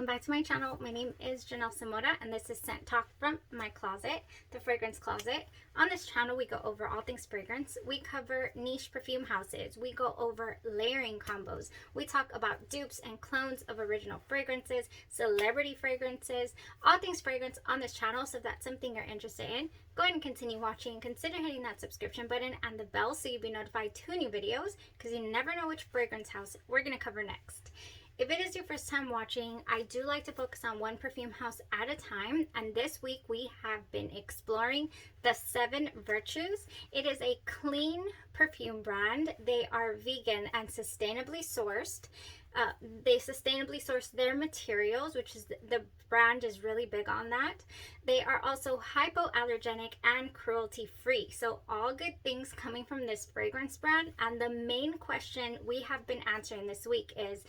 welcome back to my channel. My name is Janelle Samora and this is Scent Talk from my closet, the fragrance closet. On this channel we go over all things fragrance. We cover niche perfume houses. We go over layering combos. We talk about dupes and clones of original fragrances, celebrity fragrances, all things fragrance on this channel. So if that's something you're interested in, go ahead and continue watching. Consider hitting that subscription button and the bell so you'll be notified to new videos, because you never know which fragrance house we're going to cover next. If it is your first time watching, I do like to focus on one perfume house at a time, and this week we have been exploring the 7 Virtues. It is a clean perfume brand. They are vegan and sustainably sourced. They sustainably source their materials, which is the brand is really big on that. They are also hypoallergenic and cruelty free. So all good things coming from this fragrance brand. And the main question we have been answering this week is,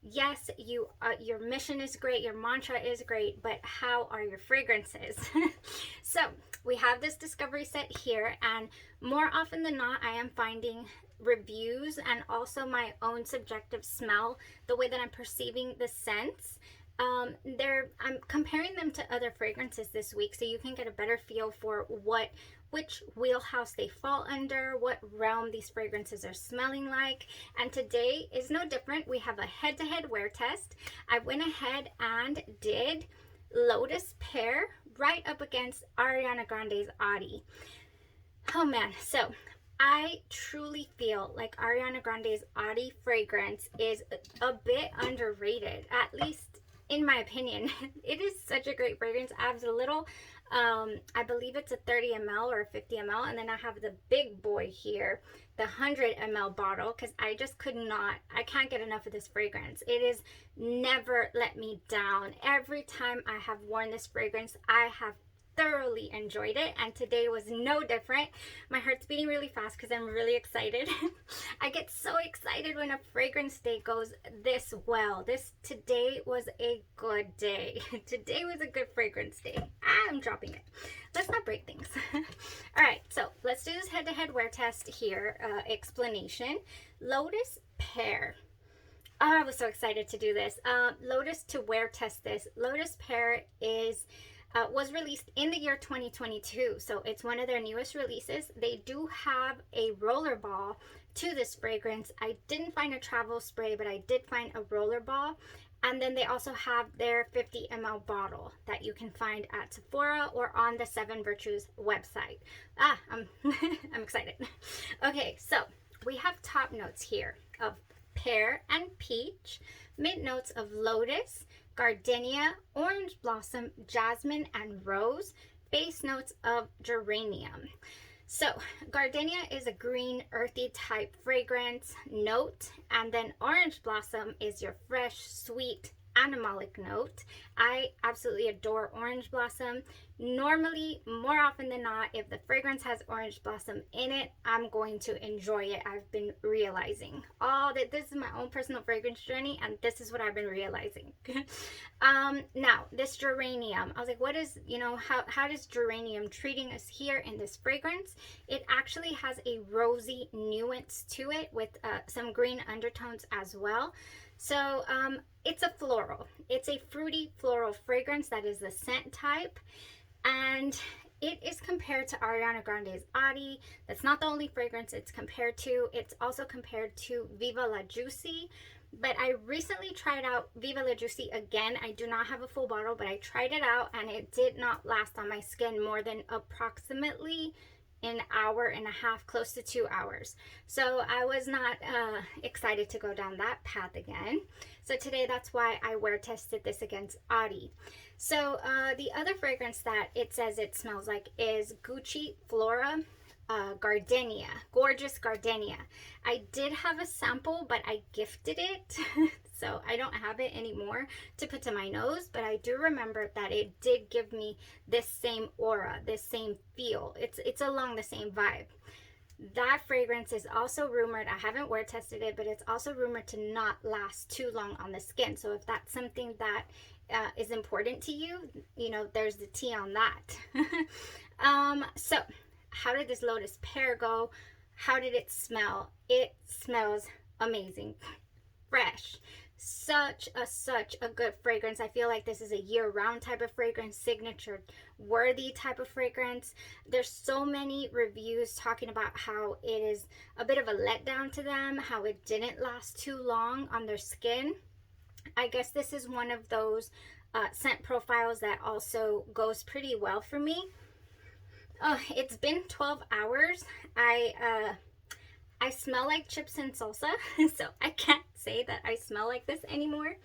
yes, your mission is great, your mantra is great, but how are your fragrances? So we have this discovery set here, and more often than not, I am finding reviews and also my own subjective smell, the way that I'm perceiving the scents. I'm comparing them to other fragrances this week so you can get a better feel for which wheelhouse they fall under, what realm these fragrances are smelling like. And today is no different. We have a head-to-head wear test. I went ahead and did Lotus Pear right up against Ariana Grande's Ari. Oh man, so I truly feel like Ariana Grande's Ari fragrance is a bit underrated, at least in my opinion. It is such a great fragrance. I have a little, I believe it's a 30 ml or 50 ml, and then I have the big boy here, the 100 ml bottle, because I can't get enough of this fragrance. It is never let me down. Every time I have worn this fragrance, I have thoroughly enjoyed it, and today was no different. My heart's beating really fast because I'm really excited. I get so excited when a fragrance day goes this well. Today was a good day. Today was a good fragrance day. I'm dropping it. Let's not break things. All right, so let's do this head-to-head wear test here. Explanation. Lotus Pear. Oh, I was so excited to do this. Lotus to wear test this. Lotus Pear was released in the year 2022, so it's one of their newest releases. They do have a roller ball to this fragrance. I didn't find a travel spray, but I did find a roller ball. And then they also have their 50 ml bottle that you can find at Sephora or on the 7 Virtues website. I'm excited. Okay, so we have top notes here of pear and peach, mid notes of lotus, gardenia, orange blossom, jasmine, and rose, base notes of geranium. So gardenia is a green earthy type fragrance note, and then orange blossom is your fresh sweet animalic note. I absolutely adore orange blossom. Normally, more often than not, if the fragrance has orange blossom in it, I'm going to enjoy it. I've been realizing this is my own personal fragrance journey, and this is what I've been realizing. Now this geranium, I was like, what is, how does geranium treating us here in this fragrance? It actually has a rosy nuance to it with some green undertones as well. So it's a floral. It's a fruity floral fragrance that is the scent type, and it is compared to Ariana Grande's Ari. That's not the only fragrance it's compared to. It's also compared to Viva La Juicy, but I recently tried out Viva La Juicy again. I do not have a full bottle, but I tried it out and it did not last on my skin more than approximately an hour and a half, close to 2 hours. So I was not excited to go down that path again. So today, that's why I wear tested this against Ari. So the other fragrance that it says it smells like is Gucci Flora Gardenia, gorgeous gardenia. I did have a sample, but I gifted it. So I don't have it anymore to put to my nose, but I do remember that it did give me this same aura, this same feel. It's along the same vibe. That fragrance is also rumored, I haven't wear tested it, but it's also rumored to not last too long on the skin. So if that's something that is important to you, there's the tea on that. So how did this Lotus Pear go? How did it smell? It smells amazing. Fresh, such a good fragrance. I feel like this is a year-round type of fragrance, signature worthy type of fragrance. There's so many reviews talking about how it is a bit of a letdown to them, how it didn't last too long on their skin. I guess this is one of those scent profiles that also goes pretty well for me. Oh, it's been 12 hours. I smell like chips and salsa, so I can't say that I smell like this anymore.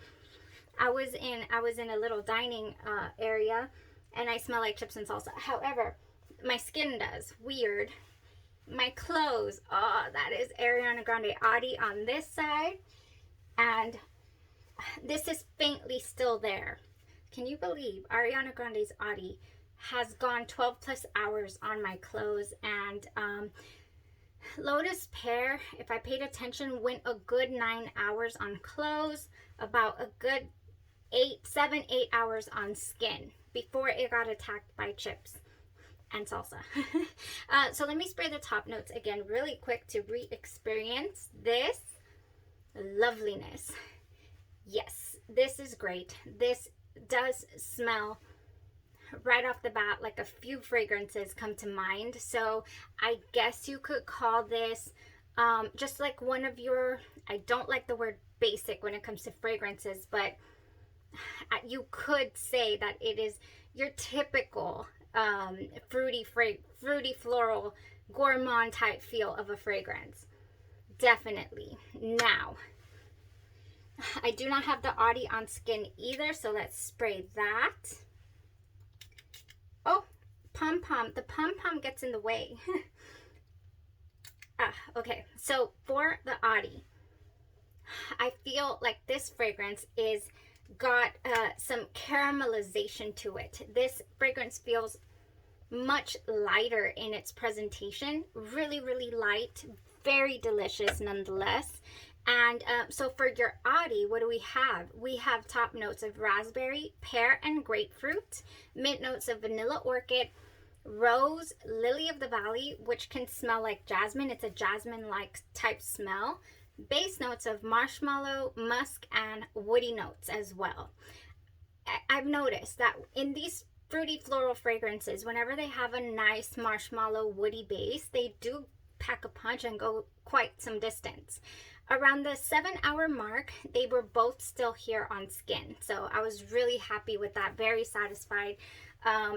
I was in a little dining area, and I smell like chips and salsa. However, my skin does. Weird. My clothes, oh, that is Ariana Grande Ari on this side, and this is faintly still there. Can you believe Ariana Grande's Ari has gone 12 plus hours on my clothes? And Lotus Pear, if I paid attention, went a good 9 hours on clothes, about a good 7, 8 hours on skin before it got attacked by chips and salsa. So let me spray the top notes again really quick to re-experience this loveliness. Yes, this is great. This does smell right off the bat like a few fragrances come to mind. So I guess you could call this just like one of your, I don't like the word basic when it comes to fragrances, but you could say that it is your typical fruity floral gourmand type feel of a fragrance. Definitely. Now, I do not have the Audi on skin either, so let's spray that. Oh, pom-pom. The pom-pom gets in the way. Okay, so for the Audi, I feel like this fragrance is got some caramelization to it. This fragrance feels much lighter in its presentation. Really, really light. Very delicious nonetheless. And so for your Audi, what do we have? We have top notes of raspberry, pear, and grapefruit. Mid notes of vanilla orchid, rose, lily of the valley, which can smell like jasmine. It's a jasmine-like type smell. Base notes of marshmallow, musk, and woody notes as well. I've noticed that in these fruity floral fragrances, whenever they have a nice marshmallow woody base, they do pack a punch and go quite some distance. Around the 7-hour mark, they were both still here on skin. So I was really happy with that, very satisfied.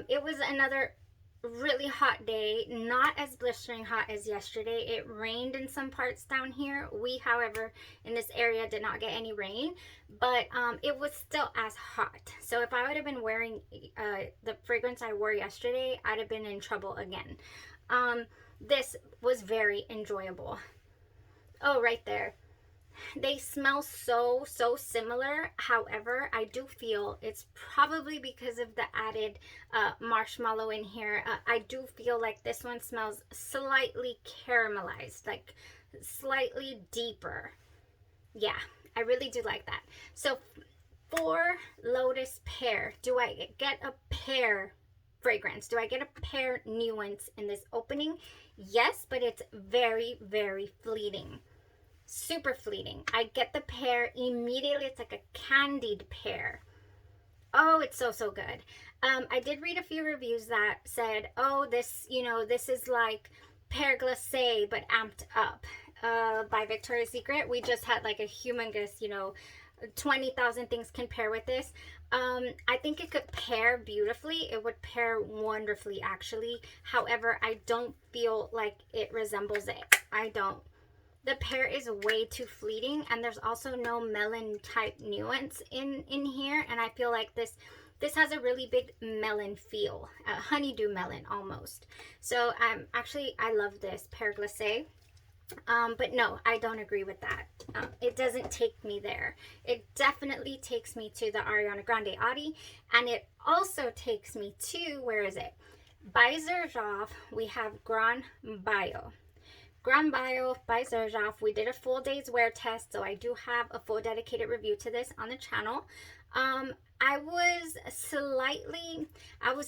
It was another really hot day, not as blistering hot as yesterday. It rained in some parts down here. We, however, in this area did not get any rain, but it was still as hot. So if I would have been wearing the fragrance I wore yesterday, I'd have been in trouble again. This was very enjoyable. Oh, right there. They smell so similar. However, I do feel it's probably because of the added marshmallow in here. I do feel like this one smells slightly caramelized, like slightly deeper. Yeah, I really do like that. So for Lotus Pear, do I get a pear fragrance? Do I get a pear nuance in this opening? Yes, but it's very fleeting. Super fleeting. I get the pear immediately. It's like a candied pear. Oh, it's so good. I did read a few reviews that said, oh, this, this is like pear glacé but amped up by Victoria's Secret. We just had like a humongous, 20,000 things can pair with this. I think it could pair beautifully. It would pair wonderfully, actually. However, I don't feel like it resembles it. I don't. The pear is way too fleeting, and there's also no melon type nuance in here, and I feel like this has a really big melon feel, a honeydew melon almost. So I love this pear glacé, but no, I don't agree with that. It doesn't take me there. It definitely takes me to the Ariana Grande Ari, and it also takes me to, where is it? By Xerjoff, we have Grand Bio. Grand Bio by Xerjoff. We did a full day's wear test, so I do have a full dedicated review to this on the channel. I was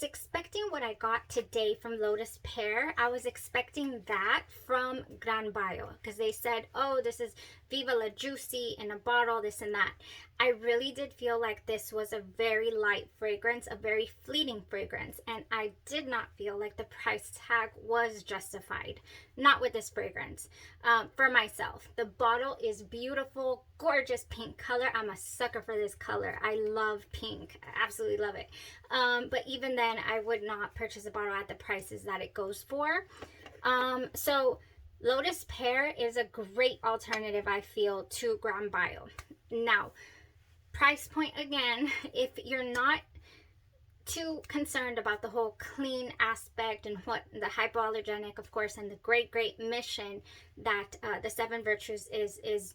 expecting what I got today from Lotus Pear. I was expecting that from Grand Bio, because they said, oh, this is Viva La Juicy in a bottle, this and that. I really did feel like this was a very light fragrance, a very fleeting fragrance, and I did not feel like the price tag was justified. Not with this fragrance. For myself, the bottle is beautiful, gorgeous pink color. I'm a sucker for this color. I love pink. I absolutely love it. But even then, I would not purchase a bottle at the prices that it goes for. So Lotus Pear is a great alternative, I feel, to Grand Bio. Now, price point again, if you're not too concerned about the whole clean aspect and what the hypoallergenic, of course, and the great mission that the Seven Virtues is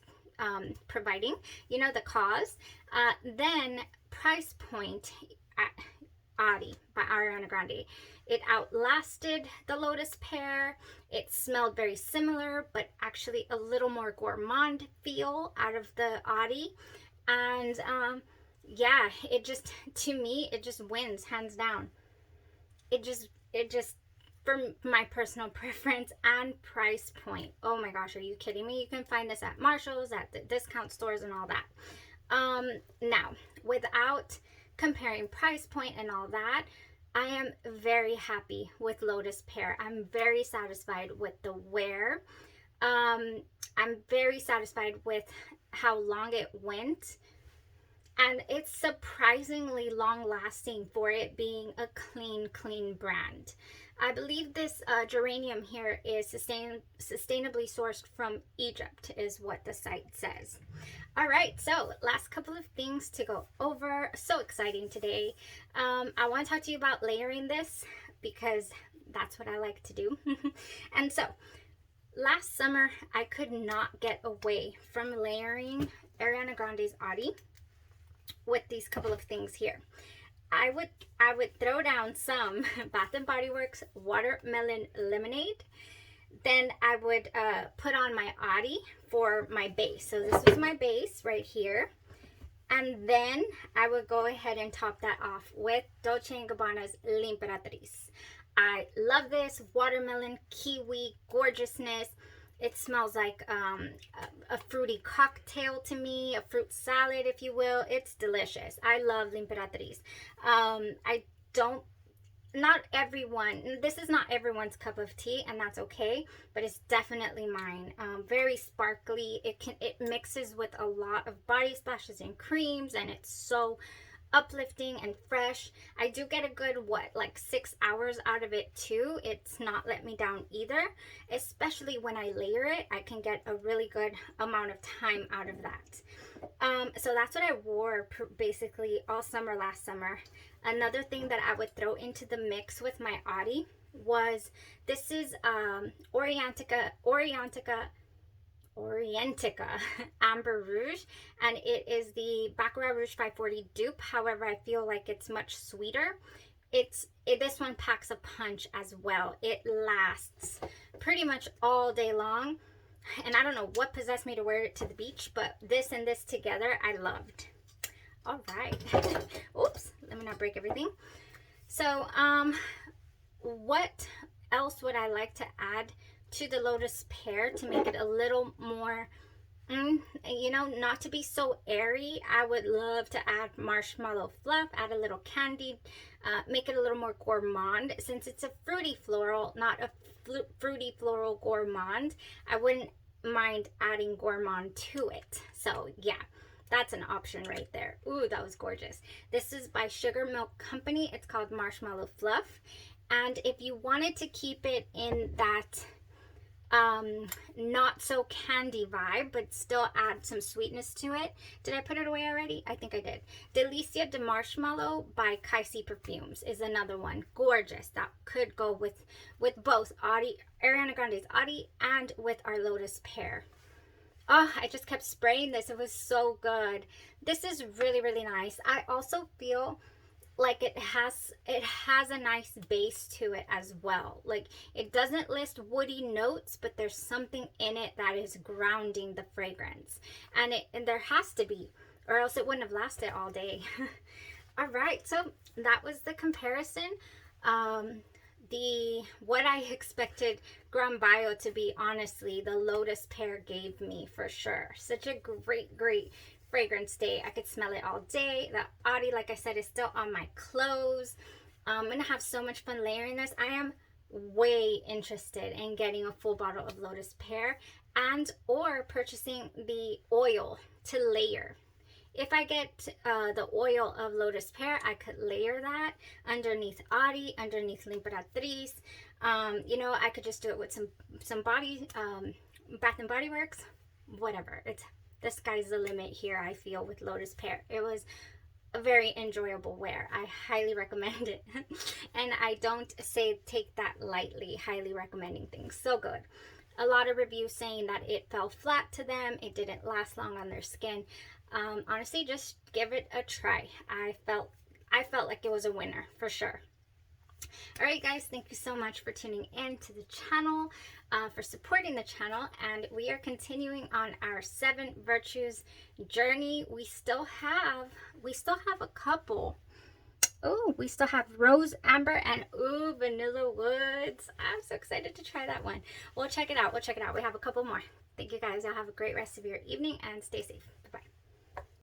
providing, you know, the cause, then price point at Ari by Ariana Grande. It outlasted the Lotus Pear. It smelled very similar, but actually a little more gourmand feel out of the Ari. And yeah, it just, to me, it just wins hands down. It just for my personal preference and price point. Oh my gosh, are you kidding me? You can find this at Marshall's, at the discount stores and all that. Now, without comparing price point and all that, I am very happy with Lotus Pear. I'm very satisfied with the wear. I'm very satisfied with how long it went, and it's surprisingly long lasting for it being a clean brand. I believe this geranium here is sustainably sourced from Egypt, is what the site says. All right, so last couple of things to go over. So exciting today. I want to talk to you about layering this because that's what I like to do. And so last summer, I could not get away from layering Ariana Grande's Ari with these couple of things here. I would throw down some Bath and Body Works watermelon lemonade. Then I would put on my Ari for my base. So this was my base right here. And then I would go ahead and top that off with Dolce & Gabbana's L'Imperatrice. I love this watermelon, kiwi, gorgeousness. It smells like a fruity cocktail to me, a fruit salad, if you will. It's delicious. I love L'Imperatrice. Not everyone, this is not everyone's cup of tea, and that's okay, but it's definitely mine. Very sparkly. It mixes with a lot of body splashes and creams, and it's so uplifting and fresh. I do get a good, like 6 hours out of it too. It's not let me down either, especially when I layer it. I can get a really good amount of time out of that. So that's what I wore basically all summer last summer. Another thing that I would throw into the mix with my Ari was, this is Orientica Amber Rouge, and it is the Baccarat Rouge 540 dupe. However, I feel like it's much sweeter. This one packs a punch as well. It lasts pretty much all day long, and I don't know what possessed me to wear it to the beach, but this and this together I loved. All right. Oops, let me not break everything. So what else would I like to add to the Lotus Pear to make it a little more, you know, not to be so airy? I would love to add marshmallow fluff, add a little candy, make it a little more gourmand. Since it's a fruity floral, not a fruity floral gourmand, I wouldn't mind adding gourmand to it. So yeah, that's an option right there. Ooh, that was gorgeous. This is by Sugar Milk Company. It's called Marshmallow Fluff. And if you wanted to keep it in that not so candy vibe, but still add some sweetness to it. Did I put it away already? I think I did. Delicia de Marshmallow by Kaisi Perfumes is another one. Gorgeous. That could go with both Ariana Grande's Ari and with our Lotus Pear. Oh, I just kept spraying this. It was so good. This is really nice. I also feel like it has a nice base to it as well. Like, it doesn't list woody notes, but there's something in it that is grounding the fragrance, and there has to be, or else it wouldn't have lasted all day. All right, so that was the comparison. What I expected Grand Bio to be, honestly, the Lotus Pear gave me for sure. Such a great fragrance day. I could smell it all day. The Ari, like I said, is still on my clothes. I'm gonna have so much fun layering this. I am way interested in getting a full bottle of Lotus Pear and or purchasing the oil to layer. If I get the oil of Lotus Pear, I could layer that underneath Ari, underneath L'Imperatrice. You know, I could just do it with some body, Bath and Body Works, whatever. It's the sky's the limit here, I feel, with Lotus Pear. It was a very enjoyable wear. I highly recommend it. And I don't say take that lightly, highly recommending things. So good. A lot of reviews saying that it fell flat to them. It didn't last long on their skin. Honestly, just give it a try. I felt like it was a winner for sure. All right, guys, thank you so much for tuning in to the channel, for supporting the channel, and we are continuing on our 7 virtues journey. We still have a couple. Oh, we still have rose amber and vanilla woods. I'm so excited to try that one. We'll check it out. We have a couple more. Thank you, guys. Y'all have a great rest of your evening and stay safe. Bye-bye.